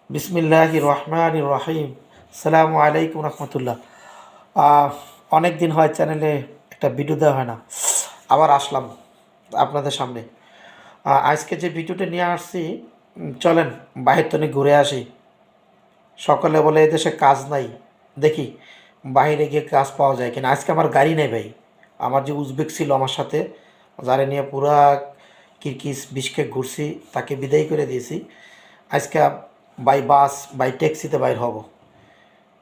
বিসমিল্লাহির রহমানির রহিম। আসসালামু আলাইকুম রহমতুল্লাহ। অনেক দিন হয় চ্যানেলে একটা ভিডিও দেওয়া হয় না, আবার আসলাম আপনাদের সামনে। আজকে যে ভিডিওটা নিয়ে আসছি, চলেন বাহির থেকে ঘুরে আসি। সকলে বলে এদেশে কাজ নাই, দেখি বাইরে গিয়ে কাজ পাওয়া যায় কিনা। আজকে আমার গাড়ি নেই ভাই, আমার যে উজবেক ছিল আমার সাথে, যারা নিয়ে পুরা কিরকিস বিশকেক ঘুরছি, তাকে বিদায় করে দিয়েছি। আজকে বাই বাস বাই ট্যাক্সিতে বাইর হব,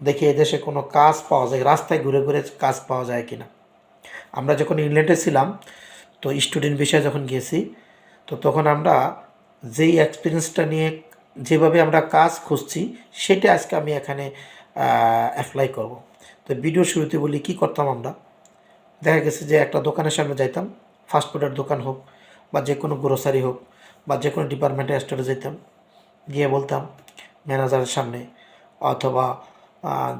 দেখি এদেশে কোনো কাজ পাওয়া যায়, রাস্তায় ঘুরে ঘুরে কাজ পাওয়া যায় কিনা। আমরা যখন ইংল্যান্ডে ছিলাম, তো স্টুডেন্ট বিষয়ে যখন গিয়েছি, তো তখন আমরা যেই এক্সপিরিয়েন্সটা নিয়ে যেভাবে আমরা কাজ খুঁজছি, সেটা আজকে আমি এখানে অ্যাপ্লাই করব। তো ভিডিও শুরুতে বলি কী করতাম আমরা। দেখা গেছে যে একটা দোকানের সামনে যাইতাম, ফাস্টফুডের দোকান হোক বা যে কোনো গ্রোসারি হোক বা যে কোনো ডিপার্টমেন্টের স্টোরে যেতাম, গিয়ে বলতাম ম্যানেজারের সামনে, অথবা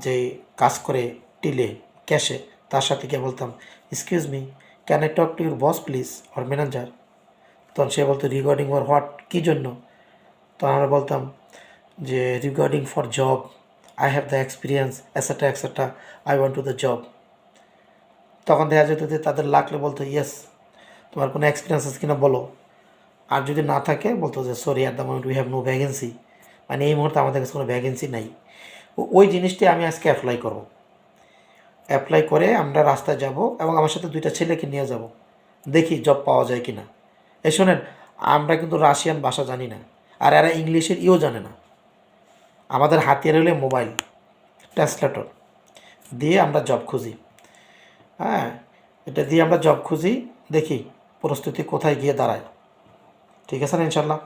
যে কাজ করে টিলে ক্যাশে, তার সাথে গিয়ে বলতাম, excuse me, can I talk to your boss please, or manager. তখন সে বলতো রিগার্ডিং ওর হোয়াট, কী জন্য? তখন আমরা বলতাম যে regarding for job, I have the experience etcetera etcetera, I want to the job. তখন দেখা যেত যে তাদের লাগলে বলতো ইয়েস, তোমার কোনো এক্সপিরিয়েন্স আছে কিনা বলো। আর যদি না থাকে বলতো যে sorry, at the moment we have no vacancy, মানে এই মুহূর্তে আমাদের কাছে কোনো ভ্যাকেন্সি নাই। ওই জিনিসটি আমি আজকে অ্যাপ্লাই করব। অ্যাপ্লাই করে আমরা রাস্তায় যাব এবং আমার সাথে দুইটা ছেলেকে নিয়ে যাব, দেখি জব পাওয়া যায় কি না। শোনেন, আমরা কিন্তু রাশিয়ান ভাষা জানি না, আর এরা ইংলিশের ইও জানে না। আমাদের হাতিয়ার হলে মোবাইল, ট্রান্সলেটর দিয়ে আমরা জব খুঁজি। হ্যাঁ, এটা দিয়ে আমরা জব খুঁজি, দেখি পরিস্থিতি কোথায় গিয়ে দাঁড়ায়। ঠিক আছে না ইনশাল্লাহ?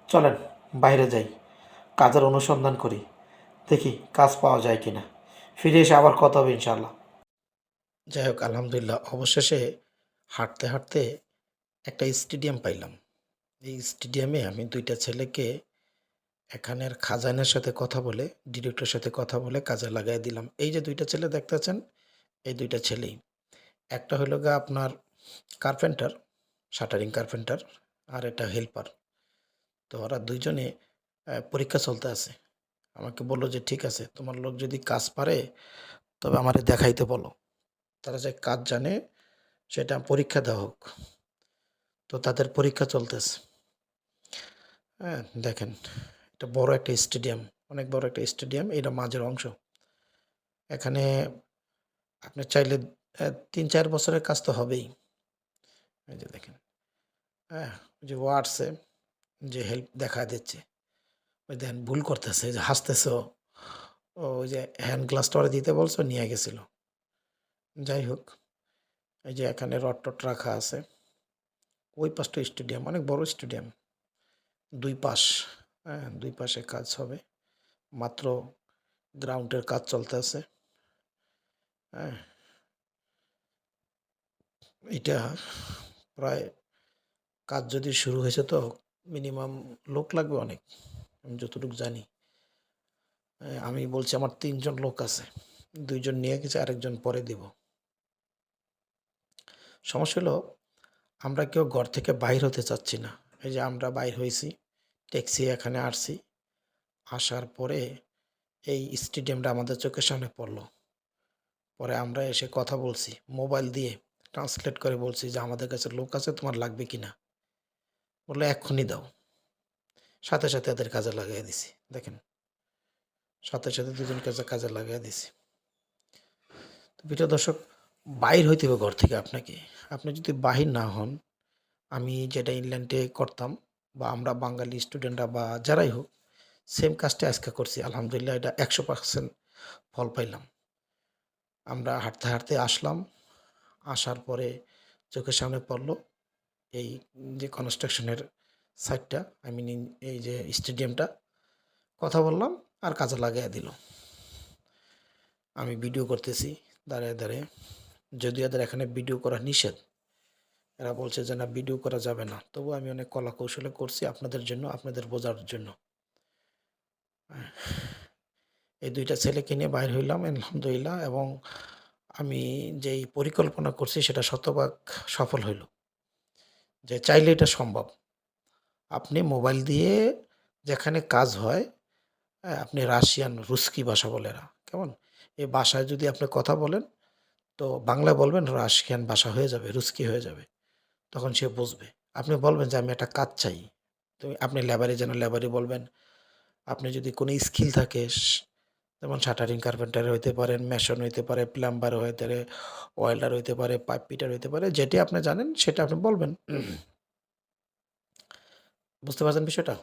চলেন বাইরে যাই, কাজের অনুসন্ধান করি, দেখি কাজ পাওয়া যায় কি না। ফিরে এসে আবার কথা হবে ইনশাল্লাহ। যাই হোক, আলহামদুলিল্লাহ, অবশেষে হাঁটতে হাঁটতে একটা স্টেডিয়াম পাইলাম। এই স্টেডিয়ামে আমি দুইটা ছেলেকে এখানের খাজানের সাথে কথা বলে, ডিরেক্টরের সাথে কথা বলে কাজে লাগাই দিলাম। এই যে দুইটা ছেলে দেখতেছেন, এই দুইটা ছেলেই। একটা হলো গা আপনার কার্পেন্টার, শাটারিং কার্পেন্টার, আর এটা হেল্পার। তো ওরা দুইজনে পরীক্ষা চলতে আছে। আমাকে বললো যে ঠিক আছে, তোমার লোক যদি কাজ পারে তবে আমারে দেখাইতে বলো। তারা যে কাজ জানে সেটা পরীক্ষা দেওয়া হোক। তো তাদের পরীক্ষা চলতেছে। হ্যাঁ, দেখেন, এটা বড় একটা স্টেডিয়াম, অনেক বড় একটা স্টেডিয়াম, এটা মাঝের অংশ। এখানে আপনি চাইলে ৩-৪ বছরের কাজ তো হবেই। এই যে দেখেন, হ্যাঁ, ওই যে ওয়ার্ডসে যে হেল্প দেখা দিচ্ছে, ওই দেখেন ভুল করতেছে, যে হাসতেছে ও। ওই যে হ্যান্ড গ্লাভসটা ওরা দিতে বলছো, নিয়ে গেছিল। যাই হোক, এই যে এখানে রড টড রাখা আছে। ওই পাশটা স্টেডিয়াম, অনেক বড় স্টেডিয়াম, দুই পাশ। হ্যাঁ, দুই পাশে কাজ হবে, মাত্র গ্রাউন্ডের কাজ চলতে আছে। হ্যাঁ, এটা প্রায় কাজ যদি শুরু হয়েছে, তো মিনিমাম লোক লাগবে অনেক, আমি যতটুকু জানি। আমি বলছি আমার ৩ জন লোক আছে, ২ জন নিয়ে গেছে, আরেকজন পরে দিব। সমস্যা হলো আমরা কেউ ঘর থেকে বাইর হতে চাচ্ছি না। এই যে আমরা বাইর হয়েছি, ট্যাক্সি এখানে আসছি, আসার পরে এই স্টেডিয়ামটা আমাদের চোখের সামনে পড়লো। পরে আমরা এসে কথা বলছি, মোবাইল দিয়ে ট্রান্সলেট করে বলছি যে আমাদের কাছে লোক আছে, তোমার লাগবে কি না। বললো এক্ষুনি দাও। সাথে সাথে এদের কাজে লাগাই দিছি। দেখেন, সাথে সাথে দুজন কাজে কাজে লাগাই দিছি। তো প্রিয় দর্শক, বাহির হইতে হবে ঘর থেকে আপনাকে। আপনি যদি বাহির না হন, আমি যেটা ইংল্যান্ডে করতাম, বা আমরা বাঙালি স্টুডেন্টরা বা যারাই হোক, সেম কাজটা আজকে করছি। আলহামদুলিল্লাহ, এটা 100% ফল পাইলাম। আমরা হাঁটতে হাঁটতে আসলাম, আসার পরে চোখের সামনে পড়লো এই যে কনস্ট্রাকশনের সাইটটা, আই মিন এই যে স্টেডিয়ামটা। কথা বললাম আর কাজে লাগাইয়া দিল। আমি ভিডিও করতেছি দাঁড়ায় দাঁড়ায়, যদিও এদের এখানে ভিডিও করা নিষেধ। এরা বলছে যে না, ভিডিও করা যাবে না, তবু আমি অনেক কলা কৌশলে করছি আপনাদের জন্য, আপনাদের বোঝার জন্য। এই দুইটা ছেলেকে নিয়ে বাইর হইলাম আলহামদুলিল্লাহ, এবং আমি যেই পরিকল্পনা করছি সেটা শতভাগ সফল হইল। যে চাইলে এটা সম্ভব। আপনি মোবাইল দিয়ে যেখানে কাজ হয়, হ্যাঁ, আপনি রাশিয়ান, রুস্কি ভাষা বলে এরা, কেমন? এই ভাষায় যদি আপনি কথা বলেন, তো বাংলায় বলবেন রাশিয়ান ভাষা হয়ে যাবে, রুস্কি হয়ে যাবে। তখন সে বুঝবে। আপনি বলবেন যে, "আমি একটা কাজ চাই।" তো আপনি লেবারি যেন লেবারি বলবেন। আপনি যদি কোনো স্কিল থাকে যেমন শাটারিং কার্পেন্টার হইতে পারেন, মেসন হইতে পারে, প্লাম্বার হইতে পারে, ওয়েল্ডার হইতে পারে, পাইপ ফিটার হইতে পারে, যেটি আপনি জানেন সেটা আপনি বলবেন। বুঝতে পারছেন বিষয়টা?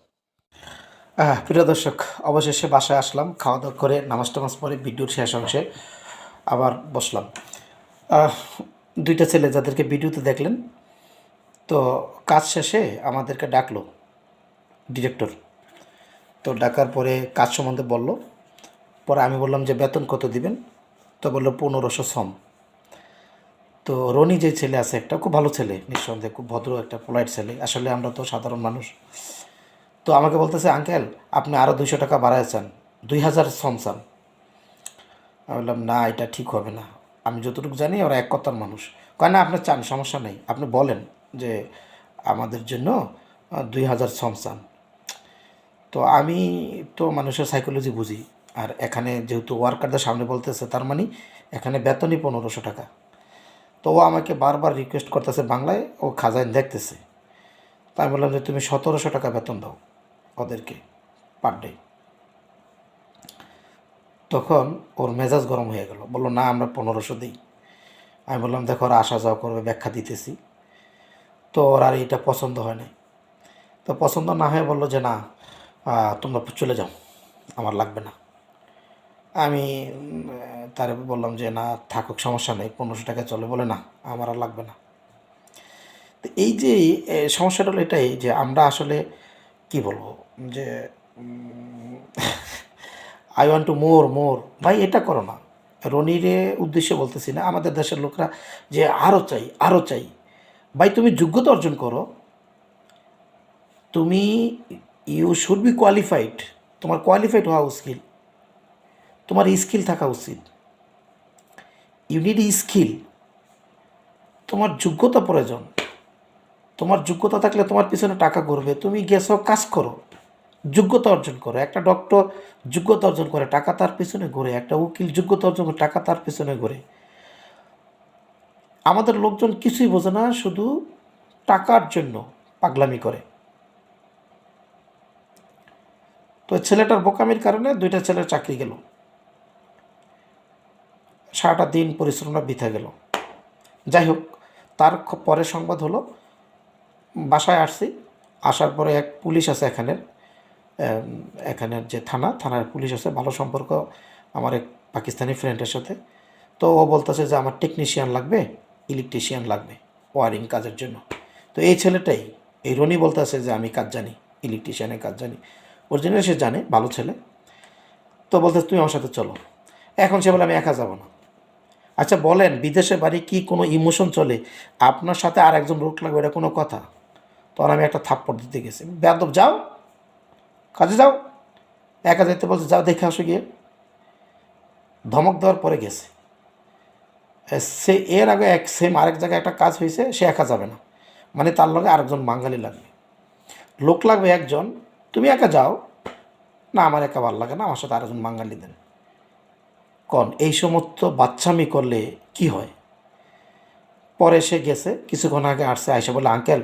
প্রিয় দর্শক, অবশেষে বাসায় আসলাম। খাওয়া-দাওয়া করে নামাজ-টামাজ পড়ে ভিডিওর শেষ অংশে আবার বসলাম। আহ ২ টা ছেলে যাদেরকে ভিডিওতে দেখলেন, তো কাজ শেষে আমাদেরকে ডাকলো ডিরেক্টর। তো ডাকার পরে কাজ সম্বন্ধে বলল। পরে আমি বললাম যে, "বেতন কত দিবেন?" তো বলল, "১৫০০ শ্রম।" তো রনি যে ছেলে আছে একটা, খুব ভালো ছেলে, নিঃসন্দেহে খুব ভদ্র একটা পোলাইট ছেলে। আসলে আমরা তো সাধারণ মানুষ। তো আমাকে বলতেছে, "আঙ্কেল, আপনি আরও ২০০ টাকা বাড়ায় চান, ২,০০০ শ্রম চান।" আমি বললাম, "না, এটা ঠিক হবে না। আমি যতটুকু জানি ওরা এক কথার মানুষ।" কয়, "না, আপনি চান, সমস্যা নেই। আপনি বলেন যে আমাদের জন্য ২,০০০ শ্রম চান।" তো আমি তো মানুষের সাইকোলজি বুঝি। আর এখানে যেহেতু ওয়ার্কারদের সামনে বলতেছে, তার মানে এখানে বেতনই ১৫০০ টাকা। তো ও আমাকে বারবার রিকোয়েস্ট করতেছে বাংলায়, ও খাজাইন দেখতেছে। তো আমি বললাম যে, "তুমি ১৭০০ টাকা বেতন দাও ওদেরকে পার ডে।" তখন ওর মেজাজ গরম হয়ে গেল। বলল, "না, আমরা ১৫০০ দিই।" আমি বললাম, "দেখো, ওরা আসা যাওয়া করবে, ব্যাখ্যা দিতেছি।" তো ওর আর এটা পছন্দ হয় নাই। তো পছন্দ না হয়ে বলল যে, "না, তোমরা চলে যাও, আমার লাগবে না।" আমি তারে বললাম যে, "না, থাকুক, সমস্যা নেই, ১৫০০ টাকায় চলে।" বলে, "না, আমার আর লাগবে না।" তো এই যে সমস্যাটা হলো এটাই যে আমরা আসলে কি বলবো যে আই ওয়ান্ট টু মোর মোর, ভাই এটা করো না। রনিরে উদ্দেশ্যে বলতেছি না, আমাদের দেশের লোকরা যে আরও চাই আরও চাই। ভাই তুমি যোগ্যতা অর্জন করো, তুমি ইউ শুড বি কোয়ালিফাইড, তোমার কোয়ালিফাইড হওয়া স্কিল, তোমার স্কিল থাকা উচিত। ইউ নিড স্কিল, তোমার যোগ্যতা প্রয়োজন। তোমার যোগ্যতা থাকলে তোমার পিছনে টাকা ঘুরবে, তুমি গেছো কাজ করো, যোগ্যতা অর্জন করো। একটা ডক্টর যোগ্যতা অর্জন করে, টাকা তার পিছনে ঘুরে। একটা উকিল যোগ্যতা অর্জন করে, টাকা তার পিছনে ঘুরে। আমাদের লোকজন কিছুই বোঝে না, শুধু টাকার জন্য পাগলামি করে। তো ছেলেটার বোকামির কারণে ২টা ছেলের চাকরি গেল, সারাটা দিন পরিশ্রমটা বৃথা গেল। যাই হোক, তার পরে সংবাদ হলো, বাসায় আসছি, আসার পরে এক পুলিশ আছে এখানের, এখানের যে থানার পুলিশ আছে, ভালো সম্পর্ক আমার এক পাকিস্তানি ফ্রেন্ডের সাথে। তো ও বলতেছে যে আমার টেকনিশিয়ান লাগবে, ইলেকট্রিশিয়ান লাগবে ওয়ারিং কাজের জন্য। তো এই ছেলেটাই, এই রনি বলতেছে যে আমি কাজ জানি, ইলেকট্রিশিয়ানের কাজ জানি। অরিজিনালি সে জানে, ভালো ছেলে। তো বলতেছে তুমি আমার সাথে চলো। এখন সে বলে আমি একা যাব না। আচ্ছা বলেন, বিদেশে বাড়ি কি কোনো ইমোশন চলে? আপনার সাথে আর একজন লোক লাগবে, এটা কোনো কথা? তখন আমি একটা থাপ্পড় দিতে গেছি, বেয়াদব যাও, কাজে যাও। একা যেতে বলছে, যাও দেখে আসো গিয়ে। ধমক দেওয়ার পরে গেছে। সে এর আগে সেম আরেক জায়গায় একটা কাজ হয়েছে, সে একা যাবে না, মানে তার লগে আরেকজন বাঙালি লাগবে, লোক লাগবে একজন। তুমি একা যাও না, আমার একা ভালো লাগে না, আমার সাথে আরেকজন বাঙালি দেন। কন এই সমস্ত বাচ্চামি করলে কি হয়? পরে সে গেছে, কিছুক্ষণ আগে আসছে, আইসা বলে, আঙ্কেল,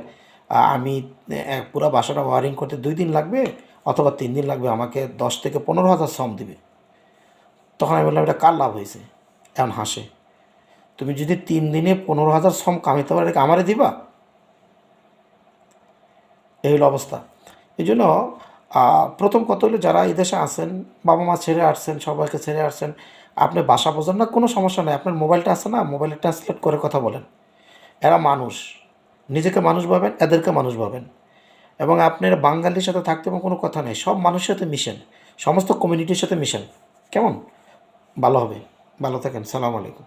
আমি পুরো বাসাটা ওয়ারিং করতে 2 দিন লাগবে অথবা 3 দিন লাগবে, আমাকে 10 থেকে 15,000 শ্রম দিবে। তখন আমি বললাম, এটা কার লাভ হয়েছে? এখন হাসে। তুমি যদি 3 দিনে 15,000 শ্রম কামাইতে পারো, এটা আমারে দিবা? এই হলো অবস্থা। এই জন্য প্রথম কথা হলো, যারা এই দেশে আসেন, বাবা মা ছেড়ে আসছেন, সবাইকে ছেড়ে আসছেন, আপনি ভাষা বোঝেন না, কোনো সমস্যা নেই, আপনার মোবাইলটা আছে না, মোবাইলে ট্রান্সলেট করে কথা বলেন। এরা মানুষ, নিজেকে মানুষ ভাবেন, এদেরকে মানুষ ভাবেন। এবং আপনার বাঙালির সাথে থাকতে কোনো কথা নেই, সব মানুষের সাথে মিশেন, সমস্ত কমিউনিটির সাথে মিশেন, কেমন? ভালো হবে। ভালো থাকেন, সালাম আলাইকুম।